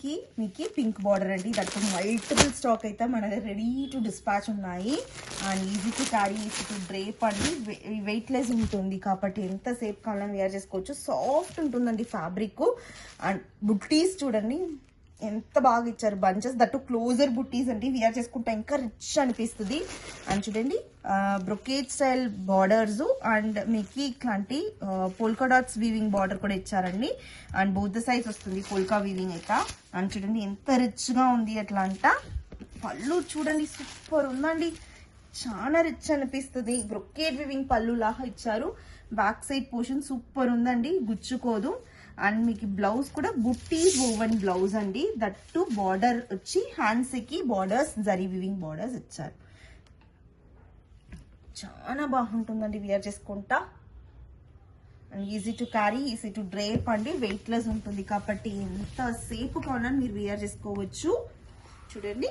కి మీకు pink border అండి. దట్ మల్టిపుల్ స్టాక్ అయితే మన దగ్గర రెడీ టు డిస్పాచ్ ఉన్నాయి. And easy to carry, easy to drape అండి. వెయిట్ లెస్ ఉంటుంది కాబట్టి ఎంతసేపు కావాలని వేర్ చేసుకోవచ్చు. సాఫ్ట్ ఉంటుందండి ఫ్యాబ్రిక్. అండ్ బుట్టీస్ చూడండి ఎంత బాగా ఇచ్చారు, బంచెస్, దట్టు క్లోజర్ బుట్టీస్ అండి. వేర్ చేసుకుంటే ఇంకా రిచ్ అనిపిస్తుంది. అండ్ చూడండి బ్రొకేట్ స్టైల్ బార్డర్స్ అండ్ మీకు ఇట్లాంటి పోల్కా డాట్స్ వీవింగ్ బార్డర్ కూడా ఇచ్చారండి. అండ్ బోత్ ద సైజ్ వస్తుంది పోల్కా వీవింగ్ అయితే. అండ్ చూడండి ఎంత రిచ్ గా ఉంది అట్లా అంట. పళ్ళు చూడండి సూపర్ ఉందండి, చాలా రిచ్ అనిపిస్తుంది. బ్రొకేట్ వీవింగ్ పళ్ళు లాగా ఇచ్చారు. బ్యాక్ సైడ్ పోర్షన్ సూపర్ ఉందండి, గుచ్చుకోదు. అండ్ మీకు బ్లౌజ్ కూడా బుట్టీస్ ఓవెన్ బ్లౌజ్ అండి. దట్టు బార్డర్ వచ్చి హ్యాండ్స్ కి బార్డర్స్ జరీ వివింగ్ బార్డర్స్ ఇచ్చారు. చాలా బాగుంటుందండి వేర్ చేసుకుంటా. And easy to carry, easy to drape అండి. వెయిట్ లెస్ ఉంటుంది కాబట్టి ఎంతసేపు కావాలని మీరు వేర్ చేసుకోవచ్చు. చూడండి